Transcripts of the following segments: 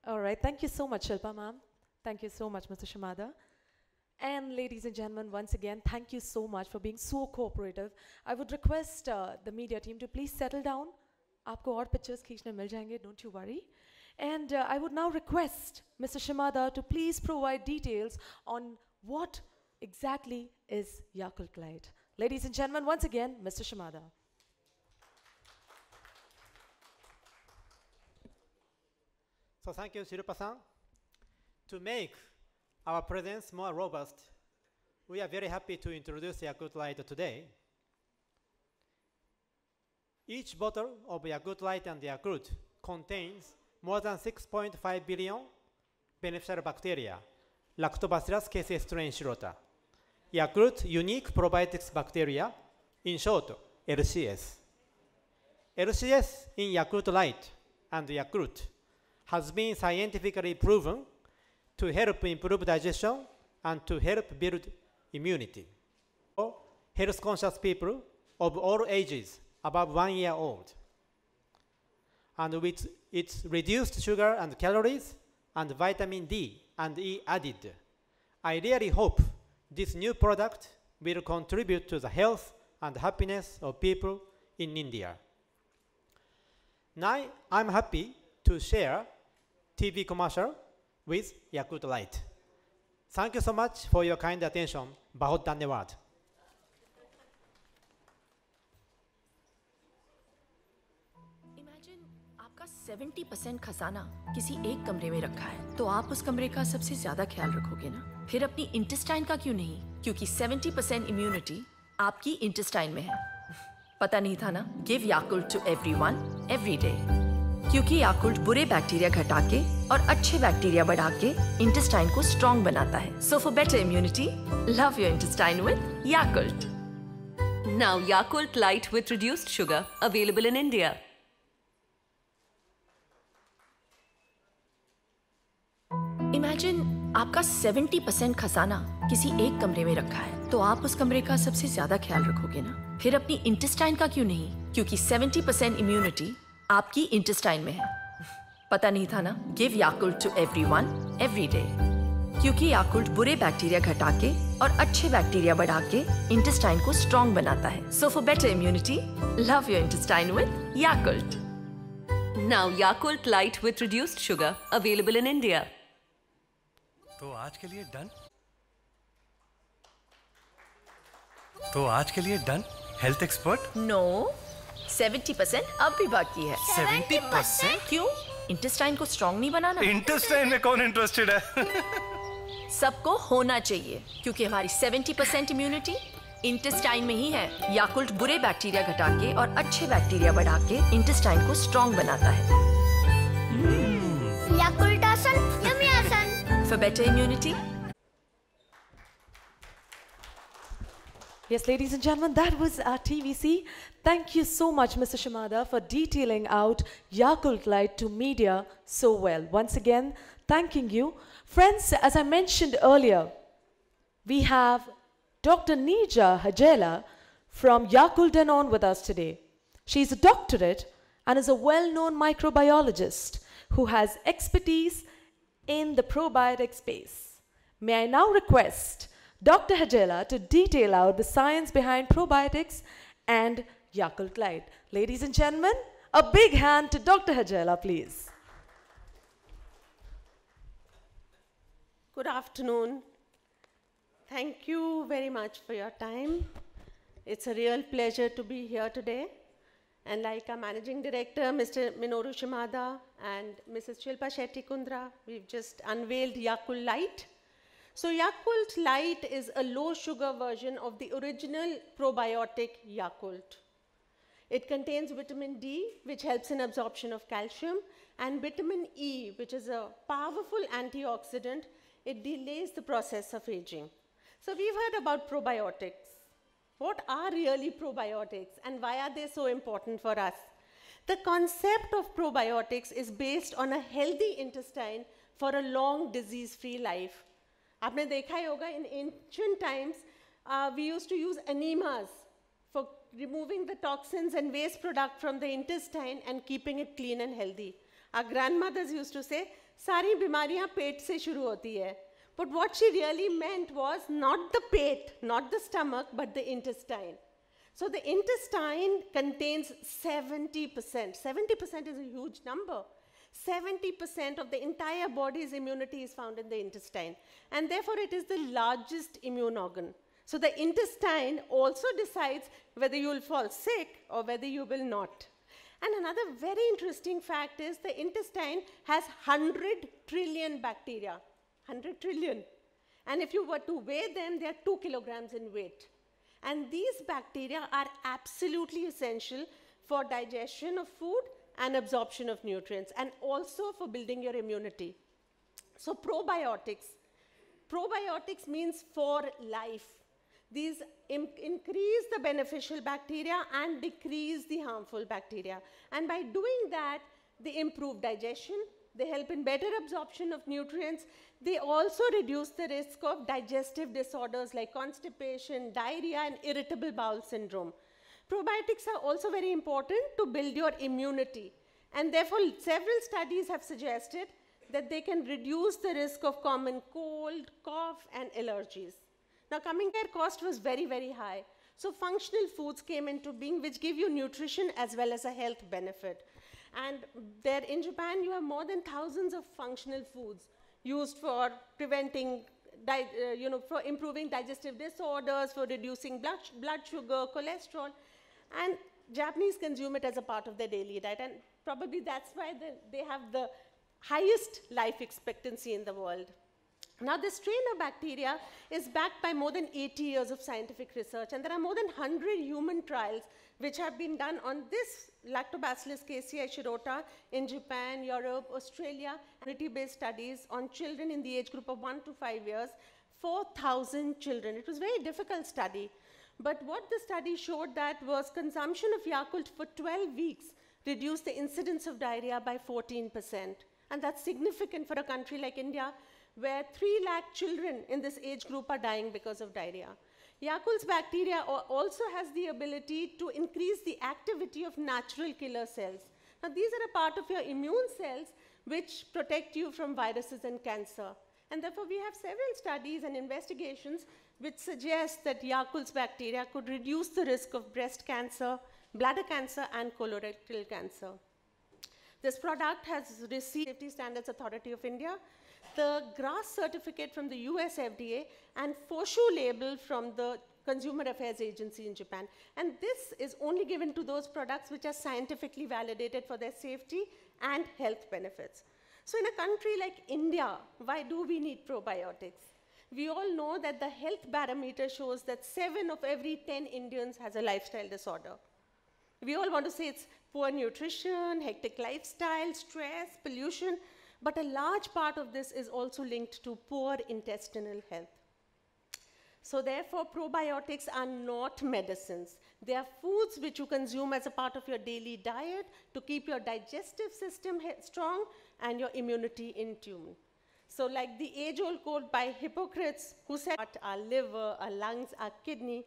All right, thank you so much, Shilpa ma'am. Thank you so much, Mr. Shimada. And ladies and gentlemen, once again, thank you so much for being so cooperative. I would request the media team to please settle down. आपको और pictures खींचने मिल जाएंगे, don't you worry. And I would now request Mr. Shimada to please provide details on what exactly is Yakult Light. Ladies and gentlemen, once again, Mr. Shimada. So thank you, Shilpa-san. To make our presence more robust, we are very happy to introduce Yakult Light today. Each bottle of Yakult Light and Yakult contains more than 6.5 billion beneficial bacteria, Lactobacillus casei strain Shirota. Yakult unique probiotics bacteria, in short, LCS. LCS in Yakult Light and Yakult has been scientifically proven to help improve digestion and to help build immunity. For health-conscious people of all ages above 1 year old. And with its reduced sugar and calories and vitamin D and E added, I really hope this new product will contribute to the health and happiness of people in India. Now I'm happy to share TV commercial with Yakult Light. Thank you so much for your kind attention. बहुत धन्यवाद. Imagine आपका 70% खजाना किसी एक कमरे में रखा है, तो आप उस कमरे का सबसे ज्यादा ख्याल रखोगे ना? फिर अपनी इंटेस्टाइन का क्यों नहीं? क्योंकि 70% इम्यूनिटी आपकी इंटेस्टाइन में है. पता नहीं था ना? Give Yakult to everyone, every day. क्योंकि याकुल्ट बुरे बैक्टीरिया घटा के और अच्छे बैक्टीरिया बढ़ा के इंटेस्टाइन को स्ट्रॉन्ग बनाता है. So for better immunity, love your intestine with Yakult. Now Yakult Light with reduced sugar, available in India. Imagine आपका 70% खजाना किसी एक कमरे में रखा है, तो आप उस कमरे का सबसे ज्यादा ख्याल रखोगे ना? फिर अपनी इंटेस्टाइन का क्यों नहीं? क्योंकि 70% इम्यूनिटी आपकी इंटेस्टाइन में है. पता नहीं था ना? Give Yakult to everyone, every day. क्योंकि याकुल्ट बुरे बैक्टीरिया घटा के और अच्छे बैक्टीरिया बढ़ा के इंटेस्टाइन को स्ट्रॉन्ग बनाता है. So for better immunity, love your intestine with Yakult. Now Yakult Light with reduced sugar, available in India. तो आज के लिए डन. तो आज के लिए डन. Health expert? नो, 70% अब भी बाकी है. 70%? क्यों? इंटेस्टाइन को स्ट्रॉन्ग नहीं बनाना? इंटेस्टाइन में कौन इंटरेस्टेड है? सबको होना चाहिए, क्योंकि हमारी 70% इम्यूनिटी इंटेस्टाइन में ही है. याकुल्ट बुरे बैक्टीरिया घटा के और अच्छे बैक्टीरिया बढ़ा के इंटेस्टाइन को स्ट्रॉन्ग बनाता है. याकुल्ट आसन, यम्मी आसन. For better immunity. Yes, ladies and gentlemen, that was our TVC. Thank you so much, Mr. Shimada, for detailing out Yakult Light to media so well. Once again, thanking you. Friends, as I mentioned earlier, we have Dr. Neeja Hajela from Yakult and On with us today. She's a doctorate and is a well-known microbiologist who has expertise in the probiotic space. May I now request Dr. Hajela to detail out the science behind probiotics and Yakult Light. Ladies and gentlemen, a big hand to Dr. Hajela, please. Good afternoon. Thank you very much for your time. It's a real pleasure to be here today. And like our Managing Director, Mr. Minoru Shimada and Mrs. Shilpa Shetty Kundra, we've just unveiled Yakult Light. So Yakult Light is a low sugar version of the original probiotic Yakult. It contains vitamin D, which helps in absorption of calcium, and vitamin E, which is a powerful antioxidant. It delays the process of aging. So we've heard about probiotics. What are really probiotics and why are they so important for us? The concept of probiotics is based on a healthy intestine for a long disease-free life. आपने देखा ही होगा, in ancient times, we used to use enemas for removing the toxins and waste product from the intestine and keeping it clean and healthy. Our grandmothers used to say, "Sari bimariyan पेट से शुरू होती है." But what she really meant was not the pet, not the stomach, but the intestine. So the intestine contains 70%. 70% is a huge number. 70% of the entire body's immunity is found in the intestine. And therefore, it is the largest immune organ. So the intestine also decides whether you will fall sick or whether you will not. And another very interesting fact is the intestine has 100 trillion bacteria. 100 trillion. And if you were to weigh them, they are 2 kilograms in weight. And these bacteria are absolutely essential for digestion of food and absorption of nutrients, and also for building your immunity. So probiotics. Probiotics means for life. These increase the beneficial bacteria and decrease the harmful bacteria. And by doing that, they improve digestion, they help in better absorption of nutrients, they also reduce the risk of digestive disorders like constipation, diarrhea, and irritable bowel syndrome. Probiotics are also very important to build your immunity. And therefore, several studies have suggested that they can reduce the risk of common cold, cough, and allergies. Now, coming care cost was very, very high. So functional foods came into being, which give you nutrition as well as a health benefit. And there in Japan, you have more than thousands of functional foods used for preventing, for improving digestive disorders, for reducing blood sugar, cholesterol. And Japanese consume it as a part of their daily diet. And probably that's why they have the highest life expectancy in the world. Now, this strain of bacteria is backed by more than 80 years of scientific research, and there are more than 100 human trials which have been done on this Lactobacillus casei shirota in Japan, Europe, Australia, community-based studies on children in the age group of 1 to 5 years, 4,000 children. It was a very difficult study. But what the study showed that was consumption of Yakult for 12 weeks reduced the incidence of diarrhea by 14%. And that's significant for a country like India, where 3 lakh children in this age group are dying because of diarrhea. Yakult's bacteria also has the ability to increase the activity of natural killer cells. Now, these are a part of your immune cells which protect you from viruses and cancer. And therefore, we have several studies and investigations which suggest that Yakult's bacteria could reduce the risk of breast cancer, bladder cancer, and colorectal cancer. This product has received Safety Standards Authority of India, the GRAS certificate from the US FDA, and FOSHU label from the Consumer Affairs Agency in Japan. And this is only given to those products which are scientifically validated for their safety and health benefits. So in a country like India, why do we need probiotics? We all know that the health barometer shows that 7 of every 10 Indians has a lifestyle disorder. We all want to say it's poor nutrition, hectic lifestyle, stress, pollution, but a large part of this is also linked to poor intestinal health. So therefore, probiotics are not medicines. They are foods which you consume as a part of your daily diet to keep your digestive system strong and your immunity in tune. So like the age-old quote by Hippocrates, who said, our liver, our lungs, our kidney,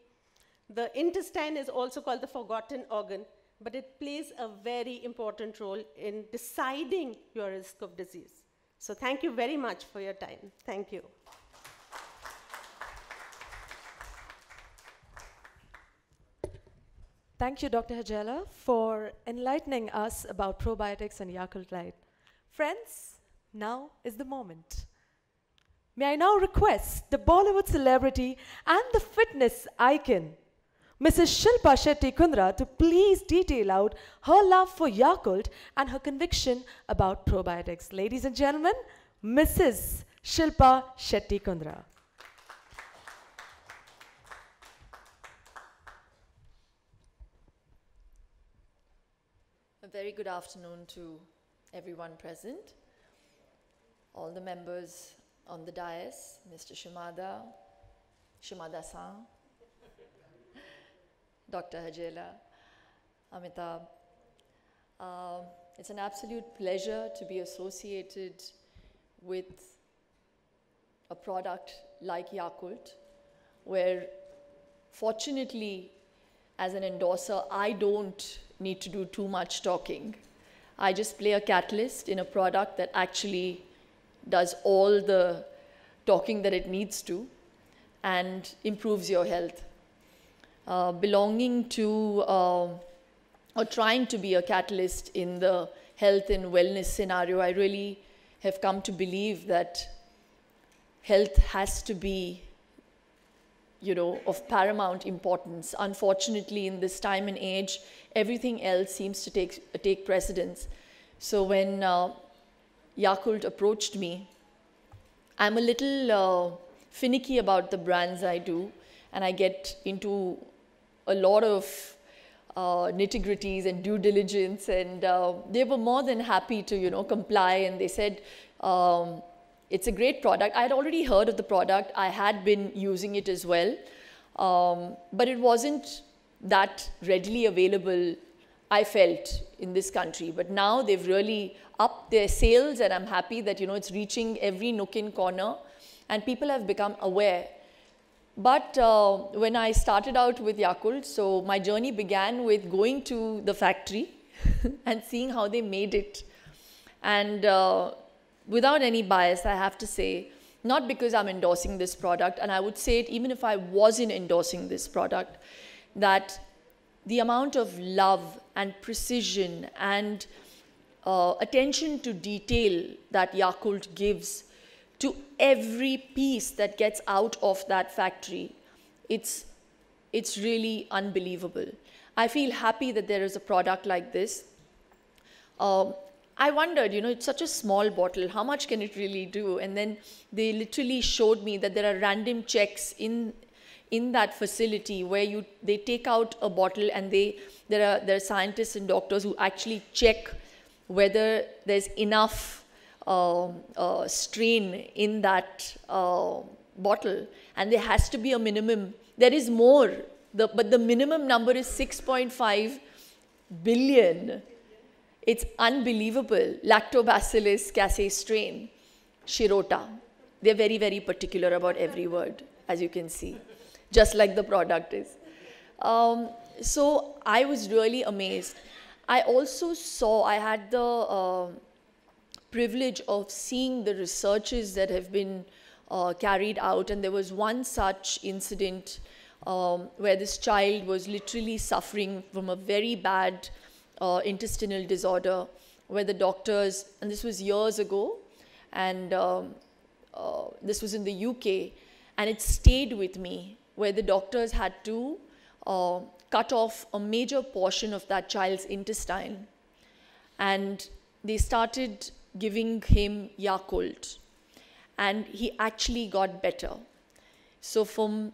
the intestine is also called the forgotten organ, but it plays a very important role in deciding your risk of disease. So thank you very much for your time. Thank you. Thank you, Dr. Hajela, for enlightening us about probiotics and Yakult Light. Friends, now is the moment. May I now request the Bollywood celebrity and the fitness icon, Mrs. Shilpa Shetty Kundra, to please detail out her love for Yakult and her conviction about probiotics. Ladies and gentlemen, Mrs. Shilpa Shetty Kundra. A very good afternoon to everyone present, all the members on the dais, Mr. Shimada-san, Dr. Hajela, Amitabh. It's an absolute pleasure to be associated with a product like Yakult, where fortunately, as an endorser, I don't need to do too much talking. I just play a catalyst in a product that actually does all the talking that it needs to and improves your health. Belonging to or trying to be a catalyst in the health and wellness scenario, I really have come to believe that health has to be, of paramount importance. Unfortunately, in this time and age, everything else seems to take precedence. So when Yakult approached me, I'm a little finicky about the brands I do, and I get into a lot of nitty-gritties and due diligence, and they were more than happy to comply, and they said it's a great product. I had already heard of the product. I had been using it as well, but it wasn't that readily available, I felt, in this country. But now they've really upped their sales, and I'm happy that it's reaching every nook and corner, and people have become aware. But when I started out with Yakult, so my journey began with going to the factory and seeing how they made it. And without any bias, I have to say, not because I'm endorsing this product, and I would say it even if I wasn't endorsing this product, that the amount of love and precision and attention to detail that Yakult gives to every piece that gets out of that factory, it's really unbelievable. I feel happy that there is a product like this. I wondered, it's such a small bottle, how much can it really do? And then they literally showed me that there are random checks in that facility where they take out a bottle, and there are scientists and doctors who actually check whether there's enough strain in that bottle, and there has to be a minimum. There is more, but the minimum number is 6.5 billion. It's unbelievable. Lactobacillus casei strain, Shirota. They're very, very particular about every word, as you can see, just like the product is. So I was really amazed. I also I had the privilege of seeing the researches that have been carried out, and there was one such incident where this child was literally suffering from a very bad intestinal disorder, where the doctors, and this was years ago, and this was in the UK, and it stayed with me, where the doctors had to cut off a major portion of that child's intestine, and they started giving him Yakult, and he actually got better. So from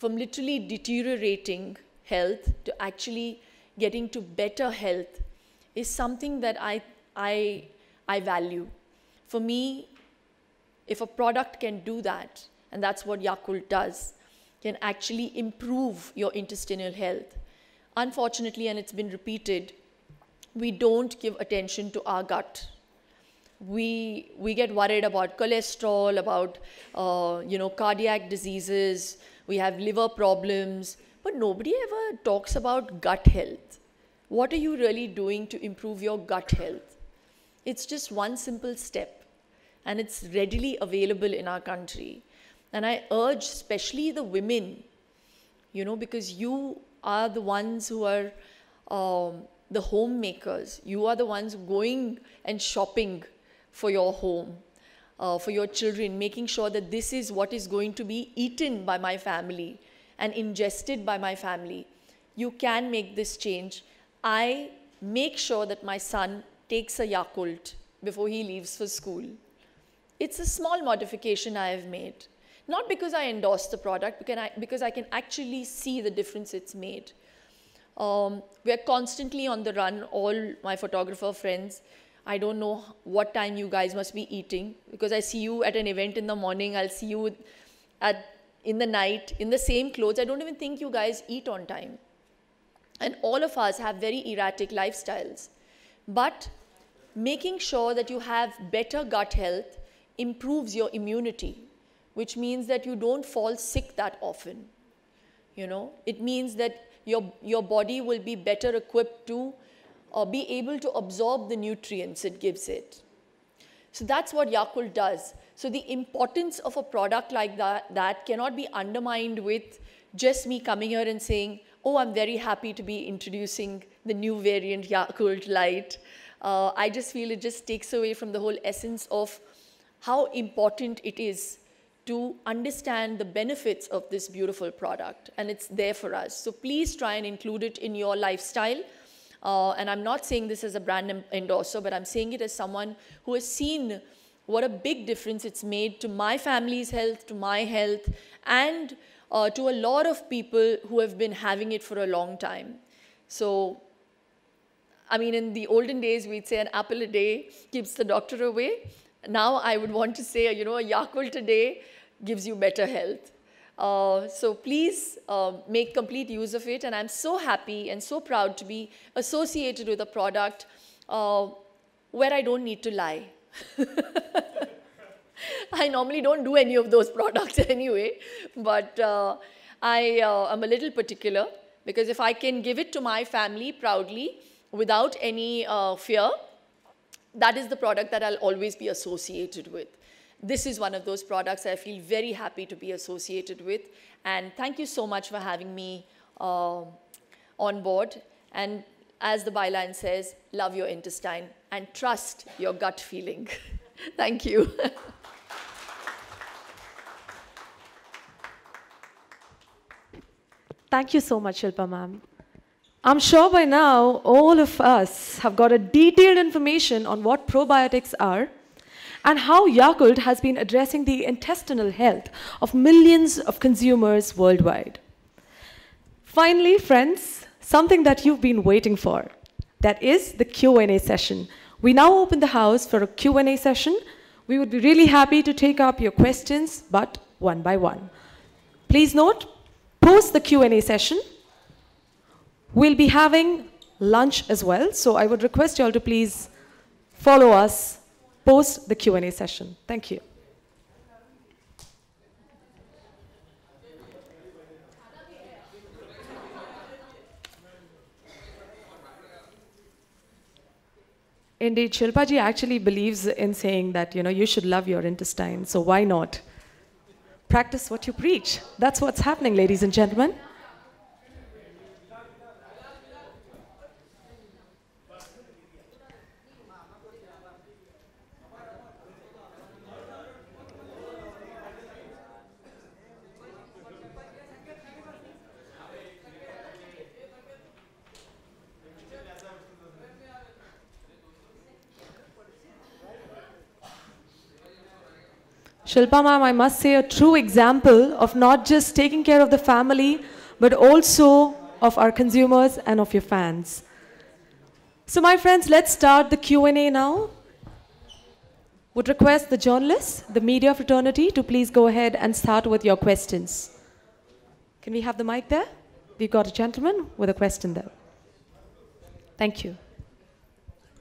literally deteriorating health to actually getting to better health is something that I value. For me, if a product can do that, and that's what Yakult does, can actually improve your intestinal health. Unfortunately, and it's been repeated, we don't give attention to our gut. We get worried about cholesterol, about cardiac diseases, we have liver problems, but nobody ever talks about gut health. What are you really doing to improve your gut health? It's just one simple step, and it's readily available in our country. And I urge especially the women, because you are the ones who are the homemakers. You are the ones going and shopping for your home, for your children, making sure that this is what is going to be eaten by my family and ingested by my family. You can make this change. I make sure that my son takes a Yakult before he leaves for school. It's a small modification I have made. Not because I endorse the product, because I can actually see the difference it's made. We're constantly on the run, all my photographer friends. I don't know what time you guys must be eating, because I see you at an event in the morning, I'll see you in the night, in the same clothes. I don't even think you guys eat on time. And all of us have very erratic lifestyles. But making sure that you have better gut health improves your immunity, which means that you don't fall sick that often. It means that your body will be better equipped to be able to absorb the nutrients it gives it. So that's what Yakult does. So the importance of a product like that cannot be undermined with just me coming here and saying, oh, I'm very happy to be introducing the new variant Yakult Light. I just feel it just takes away from the whole essence of how important it is to understand the benefits of this beautiful product. And it's there for us. So please try and include it in your lifestyle. And I'm not saying this as a brand endorser, but I'm saying it as someone who has seen what a big difference it's made to my family's health, to my health, and to a lot of people who have been having it for a long time. So, I mean, in the olden days, we'd say an apple a day keeps the doctor away. Now I would want to say, you know, a Yakult a day gives you better health. So please make complete use of it. And I'm so happy and so proud to be associated with a product where I don't need to lie. I normally don't do any of those products anyway, but I am a little particular because if I can give it to my family proudly without any fear, that is the product that I'll always be associated with. This is one of those products I feel very happy to be associated with. And thank you so much for having me on board. And as the byline says, love your intestine and trust your gut feeling. Thank you. Thank you so much, Shilpa ma'am. I'm sure by now all of us have got a detailed information on what probiotics are and how Yakult has been addressing the intestinal health of millions of consumers worldwide. Finally, friends, something that you've been waiting for, that is the Q&A session. We now open the house for a Q&A session. We would be really happy to take up your questions, but one by one. Please note, post the Q&A session, we'll be having lunch as well, so I would request you all to please follow us post the Q&A session. Thank you. Indeed, Shilpa ji actually believes in saying that, you know, you should love your intestine, so why not? Practice what you preach. That's what's happening, ladies and gentlemen. Shilpa ma'am, I must say, a true example of not just taking care of the family, but also of our consumers and of your fans. So my friends, let's start the Q&A now. Would request the journalists, the media fraternity, to please go ahead and start with your questions. Can we have the mic there? We've got a gentleman with a question there. Thank you.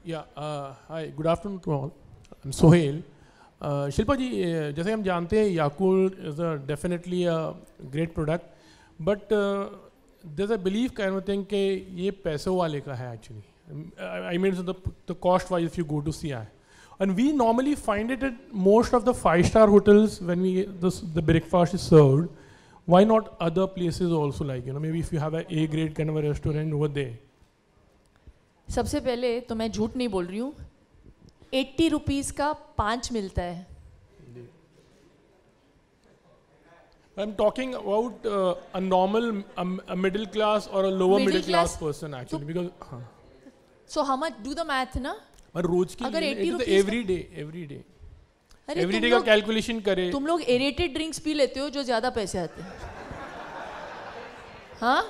Yeah, hi, good afternoon to all. I'm Sohail. Shilpa जी, जैसे हम जानते हैं Yakult is definitely a great product, but there is a belief kind of thing कि ये पैसों वाले का है actually. I mean the cost wise if you go to see I, and we normally find it at most of the 5-star hotels when we the breakfast is served. Why not other places also, like you know, maybe if you have a A grade kind of a restaurant over there. सबसे पहले तो मैं झूठ नहीं बोल रही हूँ, 80 rupees का 5 मिलता है. I'm talking about a normal, a middle class or a lower middle class person actually, because so how much do the math ना? पर रोज के अगर 80 लिए every day का कैलकुलेशन करे. तुम लोग एरेटेड ड्रिंक्स पी लेते हो जो ज्यादा पैसे आते हैं. हाँ,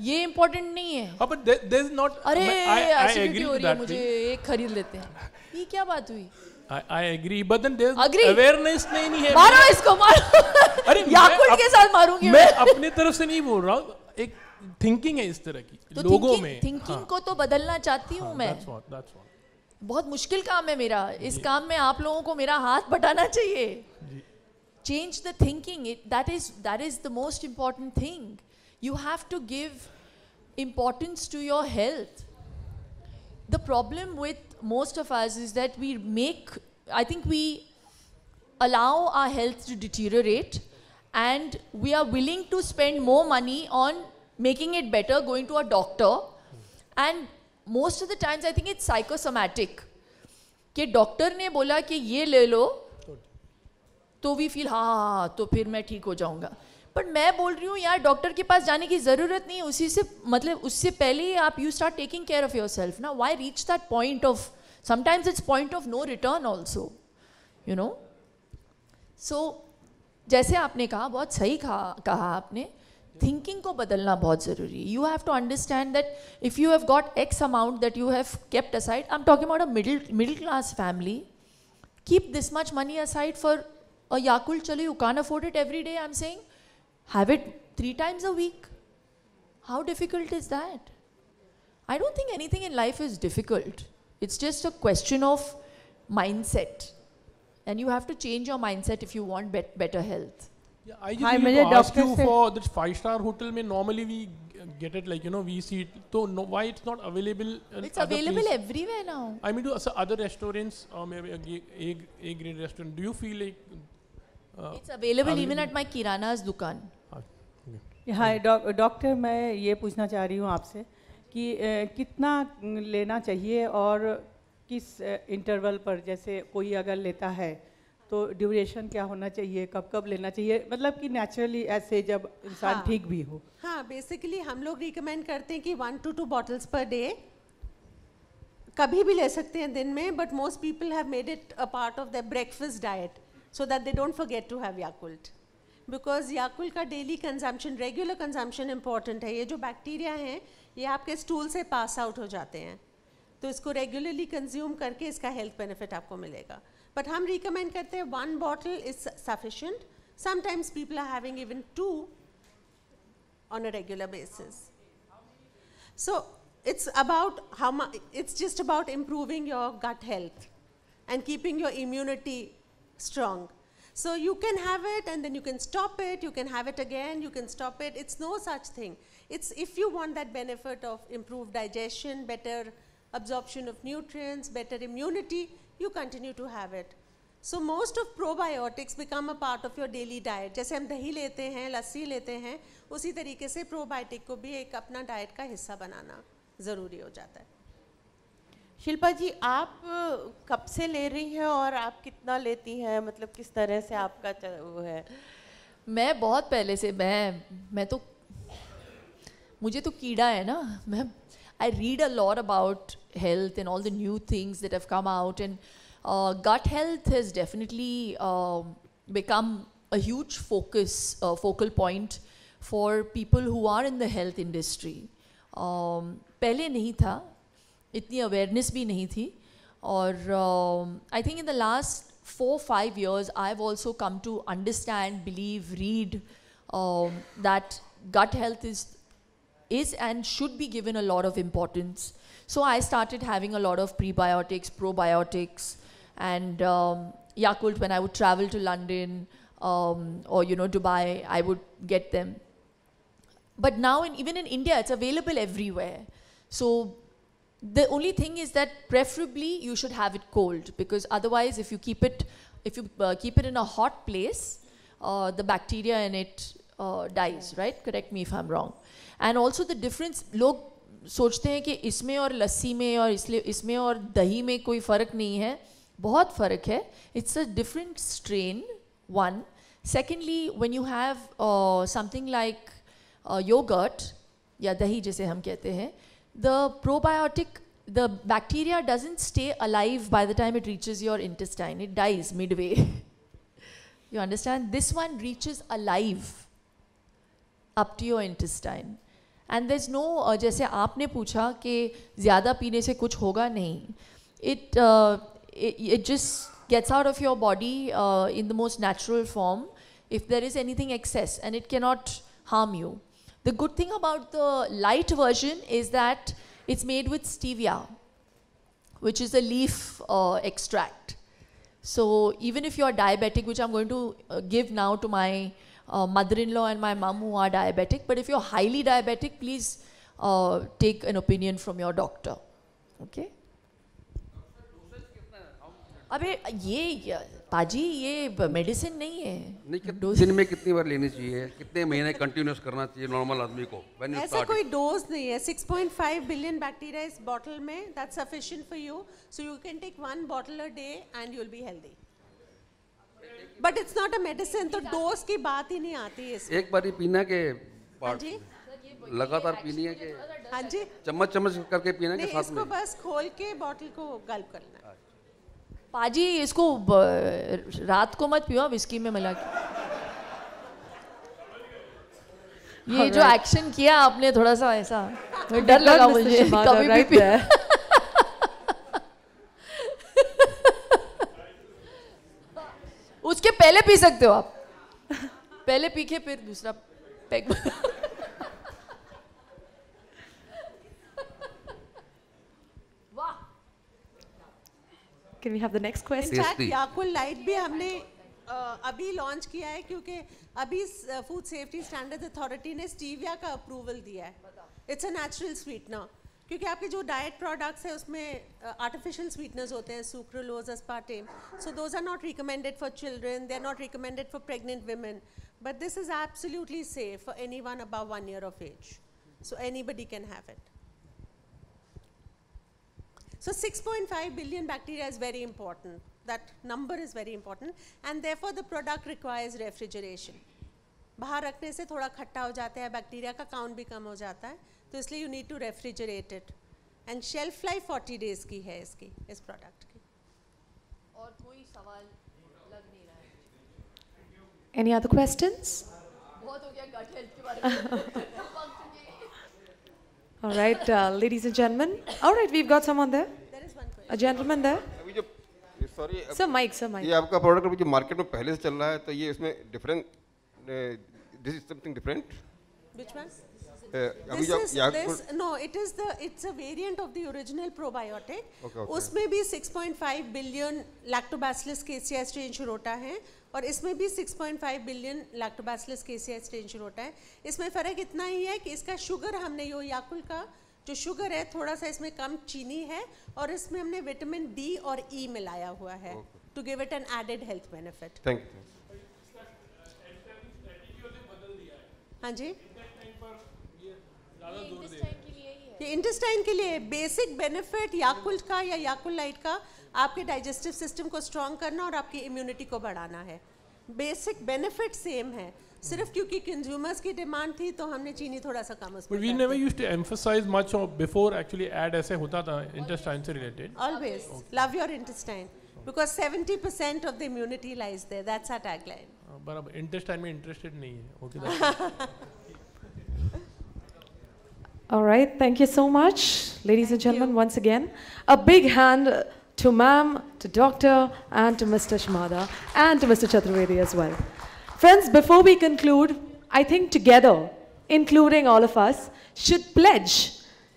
ये इम्पोर्टेंट नहीं है. but there's not. अरे I agree with that. मुझे एक खरीद लेते हैं. ये क्या बात हुई? I agree, but then there's awareness नहीं है. मारो इसको, मारो. अरे याकुल्ट के साथ मारूंगी मैं अपनी तरफ से नहीं बोल रहा हूँ. एक थिंकिंग है इस तरह की तो लोगों में. थिंकिंग को तो बदलना चाहती हूँ मैं. That's what. बहुत मुश्किल काम है मेरा. इस काम में आप लोगों को मेरा हाथ बटाना चाहिए. Change the thinking. That is the most important thing. You have to give importance to your health. The problem with most of us is that I think we allow our health to deteriorate, and we are willing to spend more money on making it better, going to a doctor, and most of the times I think it's psychosomatic. कि doctor ने बोला कि ये ले लो तो we feel हाँ तो फिर मैं ठीक हो जाऊंगा, बट मैं बोल रही हूँ यार डॉक्टर के पास जाने की ज़रूरत नहीं, उसी से मतलब उससे पहले ही आप you start taking care of yourself ना. Why reach that point of, sometimes it's point of no return also, you know. So जैसे आपने कहा, बहुत सही कहा आपने, थिंकिंग को बदलना बहुत ज़रूरी है. You have to understand that if you have got X amount that you have kept aside, I am talking about a middle class family, keep this much money aside for a Yakult. Chalo, you can't afford it every day. I'm saying, have it 3 times a week. How difficult is that? I don't think anything in life is difficult. It's just a question of mindset. And you have to change your mindset if you want better health. Yeah, I just need to ask you for this 5-star hotel, normally we get it like, we see it. So no, why it's not available? It's available everywhere now. I mean, to other restaurants or maybe a grade restaurant, do you feel like it's available even at my kirana's dukan. Hi, doctor, मैं ये पूछना चाह रही हूँ आपसे कि कितना लेना चाहिए और किस इंटरवल पर, जैसे कोई अगर लेता है तो ड्यूरेशन क्या होना चाहिए, कब कब लेना चाहिए, मतलब कि नेचुरली ऐसे जब इंसान ठीक भी हो. हाँ, बेसिकली हम लोग रिकमेंड करते हैं कि 1 to 2 bottles per day, कभी भी ले सकते हैं दिन में, but most people have made it a part of their breakfast diet so that they don't forget to have Yakult. Because Yakult का daily consumption, regular consumption important है. ये जो बैक्टीरिया हैं ये आपके स्टूल से पास आउट हो जाते हैं, तो इसको रेगुलरली कंज्यूम करके इसका हेल्थ बेनिफिट आपको मिलेगा. बट हम रिकमेंड करते हैं 1 bottle is sufficient. Sometimes people are having even 2 on a regular basis. So it's about how much, it's just about improving your gut health and keeping your immunity strong. So you can have it and then you can stop it, you can have it again, you can stop it. It's no such thing. It's if you want that benefit of improved digestion, better absorption of nutrients, better immunity, you continue to have it. So most of probiotics become a part of your daily diet. जैसे हम दही लेते हैं, लस्सी लेते हैं, उसी तरीके से प्रोबायोटिक को भी एक अपना डाइट का हिस्सा बनाना ज़रूरी हो जाता है. शिल्पा जी, आप कब से ले रही हैं और आप कितना लेती हैं, मतलब किस तरह से आपका वो है? मैं बहुत पहले से, मैं तो, मुझे तो कीड़ा है ना. I read a lot about health and all the new things that have come out, and gut health has definitely become a huge focal point for people who are in the health industry. पहले नहीं था, इतनी awareness भी नहीं थी, और I think in the last 4-5 years I've also come to understand, believe, read that gut health is and should be given a lot of importance. So I started having a lot of prebiotics, probiotics, and Yakult. When I would travel to London or Dubai, I would get them. But now even in India, it's available everywhere. So the only thing is that preferably you should have it cold, because otherwise if you keep it in a hot place, the bacteria in it dies, right? Correct me if I'm wrong. And also the difference, लोग सोचते हैं कि इसमें और लस्सी में और इसमें और दही में कोई फ़र्क नहीं है. बहुत फ़र्क है. It's a different strain, one. Secondly, when you have something like yogurt या दही जिसे हम कहते हैं, the probiotic, the bacteria doesn't stay alive by the time it reaches your intestine. It dies midway. You understand? This one reaches alive up to your intestine. And there's no, जैसे आपने पूछा कि ज़्यादा पीने से कुछ होगा, नहीं. It just gets out of your body in the most natural form if there is anything excess, and it cannot harm you. The good thing about the light version is that it's made with stevia, which is a leaf extract. So even if you're diabetic, which I'm going to give now to my mother-in-law and my mum who are diabetic, but if you're highly diabetic, please take an opinion from your doctor. Okay? अबे ये पाजी ये medicine नहीं है. नहीं, दिन में कितनी बार लेनी चाहिए, कितने महीने कंटिन्यूस करना चाहिए नॉर्मल आदमी को? ऐसा कोई डोज नहीं है. 6.5 बिलियन बैक्टीरिया इस बॉटल में, that's sufficient for you. So you can take 1 bottle a day and you will be healthy. But it's not a medicine, तो डोज की बात ही नहीं आती है इसमें. एक बार ही पीना के जी लगातार पीनी है कि हाँ जी चम्मच चम्मच करके पीना के साथ में? इसको बस खोल के बॉटल को गल्प करना है. पाजी इसको रात को मत पियो, विस्की में मिला के. ये जो एक्शन किया आपने थोड़ा सा ऐसा डर लगा मुझे कभी भी पिया. उसके पहले पी सकते हो आप, पहले पी के फिर दूसरा pack. Can we have the next question? In fact, Yakult Light भी हमने अभी लॉन्च किया है क्योंकि अभी फूड सेफ्टी स्टैंडर्ड अथॉरिटी ने स्टीविया का अप्रूवल दिया है. इट्स अ नेचुरल स्वीटनर, क्योंकि आपके जो डाइट प्रोडक्ट्स है उसमें आर्टिफिशियल स्वीटनर्स होते हैं, sucralose, aspartame. So those are not recommended for children, they are not recommended for pregnant women. But this is absolutely safe for anyone above 1 year of age. So anybody can have it. So 6.5 billion bacteria is very important. That number is very important, and therefore the product requires refrigeration. बाहर रखने से थोड़ा खट्टा हो जाता है, bacteria का count भी कम हो जाता है, तो इसलिए you need to refrigerate it. And shelf life 40 days की है इसकी, इस product की. और कोई सवाल लग नहीं रहा है. Any other questions? बहुत हो गया gut health के बारे में. All right, ladies and gentlemen. All right, we've got someone there. There is one question. A gentleman there. अभी जो sorry Sir, mic, sir, mic. ये आपका प्रोडक्ट अभी जो मार्केट में पहले से चल रहा है, तो ये इसमें different, this is something different. Which one? अभी जो Yakult, No, it's a variant of the original probiotic. Okay. उसमें भी 6.5 बिलियन लैक्टोबैसिलस केसिया स्ट्रेन शुरोटा है, और इसमें भी 6.5 बिलियन लैक्टोबैसिलस केसिया स्ट्रेन शुरोटा है. इसमें फ़र्क इतना ही है कि इसका शुगर हमने यो याकुल्ट का जो शुगर है थोड़ा सा इसमें कम चीनी है, और इसमें हमने विटामिन डी और ई मिलाया हुआ है to give it an added health benefit. Thank you. हाँ जी, ये इंटेस्टाइन के लिए बेसिक बेनिफिट याकुल्ट का या याकुल्ट लाइट का आपके डाइजेस्टिव सिस्टम को स्ट्रॉन्ग करना और आपकी इम्यूनिटी को बढ़ाना है. बेसिक बेनिफिट सेम है, सिर्फ क्योंकि कंज्यूमर्स की डिमांड थी तो हमने चीनी थोड़ा सा कम उसमें. But we never used to emphasize much of before actually ad ऐसे होता था intestine से related. Always love your intestine because 70% of the immunity lies there. That's our tagline. पर अब intestine में interested नहीं है. Okay. All right, thank you so much, ladies and gentlemen. Once again, a big hand to ma'am, to doctor, and to Mr. Shimada, and to Mr. Chaturvedi as well. Friends, before we conclude, I think together, including all of us, should pledge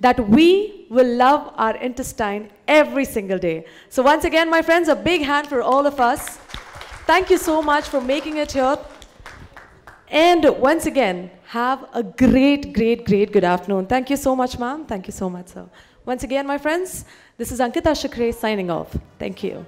that we will love our intestine every single day. So once again, my friends, a big hand for all of us. Thank you so much for making it here. And once again, have a great, great, great good afternoon. Thank you so much, ma'am. Thank you so much, sir. Once again, my friends, this is Ankita Shakre signing off. Thank you.